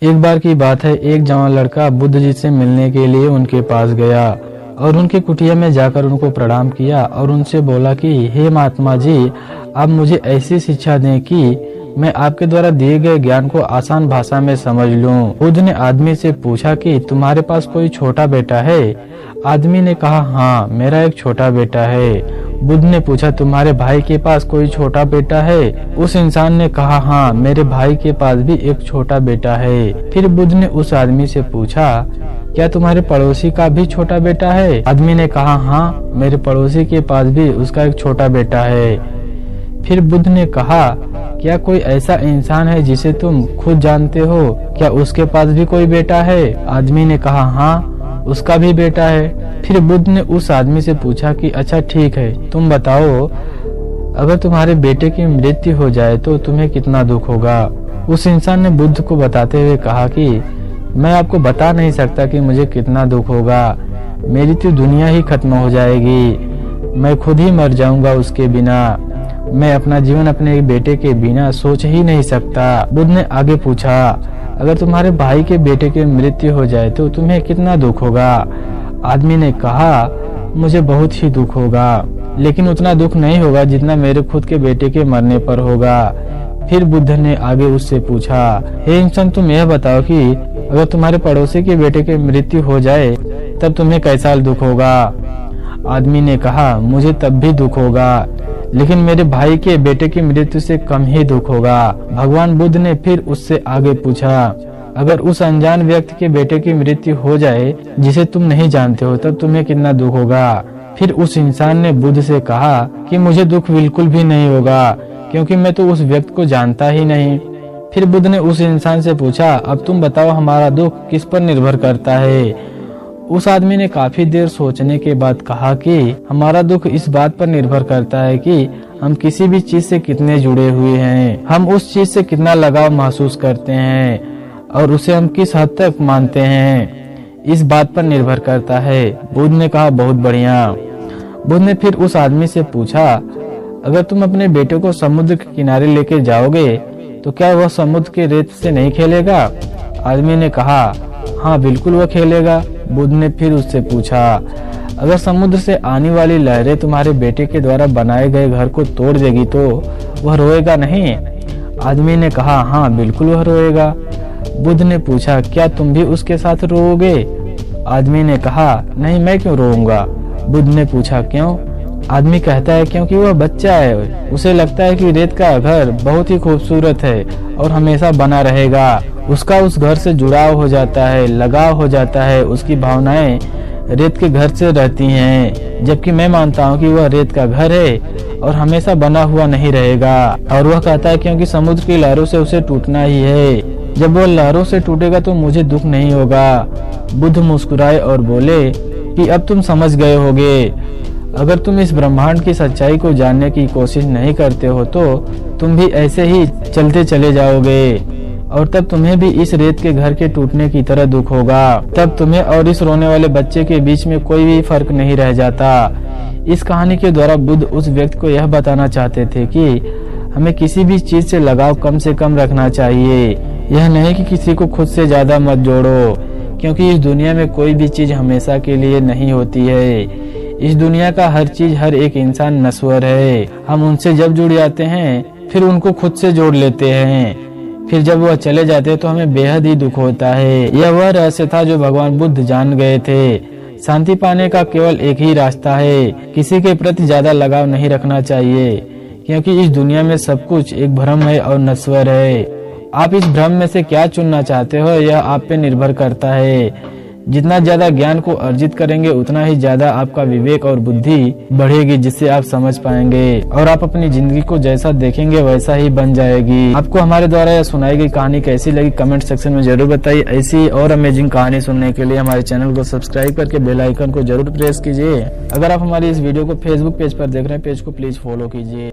एक बार की बात है, एक जवान लड़का बुद्ध जी से मिलने के लिए उनके पास गया और उनकी कुटिया में जाकर उनको प्रणाम किया और उनसे बोला कि हे महात्मा जी, आप मुझे ऐसी शिक्षा दें कि मैं आपके द्वारा दिए गए ज्ञान को आसान भाषा में समझ लूं। बुद्ध ने आदमी से पूछा कि तुम्हारे पास कोई छोटा बेटा है? आदमी ने कहा, हाँ, मेरा एक छोटा बेटा है। बुद्ध ने पूछा, तुम्हारे भाई के पास कोई छोटा बेटा है? उस इंसान ने कहा, हाँ, मेरे भाई के पास भी एक छोटा बेटा है। फिर बुद्ध ने उस आदमी से पूछा, क्या तुम्हारे पड़ोसी का भी छोटा बेटा है? आदमी ने कहा, हाँ, मेरे पड़ोसी के पास भी उसका एक छोटा बेटा है। फिर बुद्ध ने कहा, क्या कोई ऐसा इंसान है जिसे तुम खुद जानते हो? क्या उसके पास भी कोई बेटा है? आदमी ने कहा, हाँ, उसका भी बेटा है। फिर बुद्ध ने उस आदमी से पूछा कि अच्छा ठीक है, तुम बताओ, अगर तुम्हारे बेटे की मृत्यु हो जाए तो तुम्हें कितना दुख होगा? उस इंसान ने बुद्ध को बताते हुए कहा कि मैं आपको बता नहीं सकता कि मुझे कितना दुख होगा। मेरी तो दुनिया ही खत्म हो जाएगी, मैं खुद ही मर जाऊंगा उसके बिना। मैं अपना जीवन अपने बेटे के बिना सोच ही नहीं सकता। बुद्ध ने आगे पूछा, अगर तुम्हारे भाई के बेटे की मृत्यु हो जाए तो तुम्हें कितना दुख होगा? आदमी ने कहा, मुझे बहुत ही दुख होगा, लेकिन उतना दुख नहीं होगा जितना मेरे खुद के बेटे के मरने पर होगा। फिर बुद्ध ने आगे उससे पूछा, हे इंसान, तुम यह बताओ कि अगर तुम्हारे पड़ोसी के बेटे की मृत्यु हो जाए तब तुम्हें कैसा दुख होगा? आदमी ने कहा, मुझे तब भी दुख होगा, लेकिन मेरे भाई के बेटे की मृत्यु से कम ही दुख होगा। भगवान बुद्ध ने फिर उससे आगे पूछा, अगर उस अनजान व्यक्ति के बेटे की मृत्यु हो जाए जिसे तुम नहीं जानते हो तब तुम्हें कितना दुख होगा? फिर उस इंसान ने बुद्ध से कहा कि मुझे दुख बिल्कुल भी नहीं होगा, क्योंकि मैं तो उस व्यक्ति को जानता ही नहीं। फिर बुद्ध ने उस इंसान से पूछा, अब तुम बताओ, हमारा दुख किस पर निर्भर करता है? उस आदमी ने काफी देर सोचने के बाद कहा कि हमारा दुख इस बात पर निर्भर करता है कि हम किसी भी चीज से कितने जुड़े हुए हैं, हम उस चीज से कितना लगाव महसूस करते हैं और उसे हम किस हद तक मानते हैं, इस बात पर निर्भर करता है। बुद्ध ने कहा, बहुत बढ़िया। बुद्ध ने फिर उस आदमी से पूछा, अगर तुम अपने बेटे को समुद्र के किनारे लेके जाओगे तो क्या वह समुद्र के रेत से नहीं खेलेगा? आदमी ने कहा, हाँ, बिल्कुल वह खेलेगा। बुद्ध ने फिर उससे पूछा, अगर समुद्र से आने वाली लहरें तुम्हारे बेटे के द्वारा बनाए गए घर को तोड़ देगी तो वह रोएगा नहीं? आदमी ने कहा, हाँ, बिल्कुल वह रोएगा। बुद्ध ने पूछा, क्या तुम भी उसके साथ रोओगे? आदमी ने कहा, नहीं, मैं क्यों रोऊंगा? बुद्ध ने पूछा, क्यों? आदमी कहता है, क्योंकि वह बच्चा है, उसे लगता है कि रेत का घर बहुत ही खूबसूरत है और हमेशा बना रहेगा। उसका उस घर से जुड़ाव हो जाता है, लगाव हो जाता है, उसकी भावनाएं रेत के घर से रहती हैं, जबकि मैं मानता हूँ कि वह रेत का घर है और हमेशा बना हुआ नहीं रहेगा। और वह कहता है, क्योंकि समुद्र की लहरों से उसे टूटना ही है, जब वह लहरों से टूटेगा तो मुझे दुख नहीं होगा। बुद्ध मुस्कुराए और बोले कि अब तुम समझ गए होगे, अगर तुम इस ब्रह्मांड की सच्चाई को जानने की कोशिश नहीं करते हो तो तुम भी ऐसे ही चलते चले जाओगे और तब तुम्हें भी इस रेत के घर के टूटने की तरह दुख होगा। तब तुम्हें और इस रोने वाले बच्चे के बीच में कोई भी फर्क नहीं रह जाता। इस कहानी के द्वारा बुद्ध उस व्यक्ति को यह बताना चाहते थे कि हमें किसी भी चीज से लगाव कम से कम रखना चाहिए। यह नहीं कि किसी को खुद से ज्यादा मत जोड़ो, क्योंकि इस दुनिया में कोई भी चीज हमेशा के लिए नहीं होती है। इस दुनिया का हर चीज, हर एक इंसान नश्वर है। हम उनसे जब जुड़ जाते हैं फिर उनको खुद से जोड़ लेते हैं, फिर जब वह चले जाते हैं तो हमें बेहद ही दुख होता है। यह वह रहस्य था जो भगवान बुद्ध जान गए थे। शांति पाने का केवल एक ही रास्ता है, किसी के प्रति ज्यादा लगाव नहीं रखना चाहिए, क्योंकि इस दुनिया में सब कुछ एक भ्रम है और नश्वर है। आप इस भ्रम में से क्या चुनना चाहते हो यह आप पे निर्भर करता है। जितना ज्यादा ज्ञान को अर्जित करेंगे उतना ही ज्यादा आपका विवेक और बुद्धि बढ़ेगी, जिससे आप समझ पाएंगे और आप अपनी जिंदगी को जैसा देखेंगे वैसा ही बन जाएगी। आपको हमारे द्वारा यह सुनाई गई कहानी कैसी लगी कमेंट सेक्शन में जरूर बताइए। ऐसी और अमेजिंग कहानी सुनने के लिए हमारे चैनल को सब्सक्राइब करके बेल आइकन को जरूर प्रेस कीजिए। अगर आप हमारी इस वीडियो को फेसबुक पेज पर देख रहे हैं, पेज को प्लीज फॉलो कीजिए।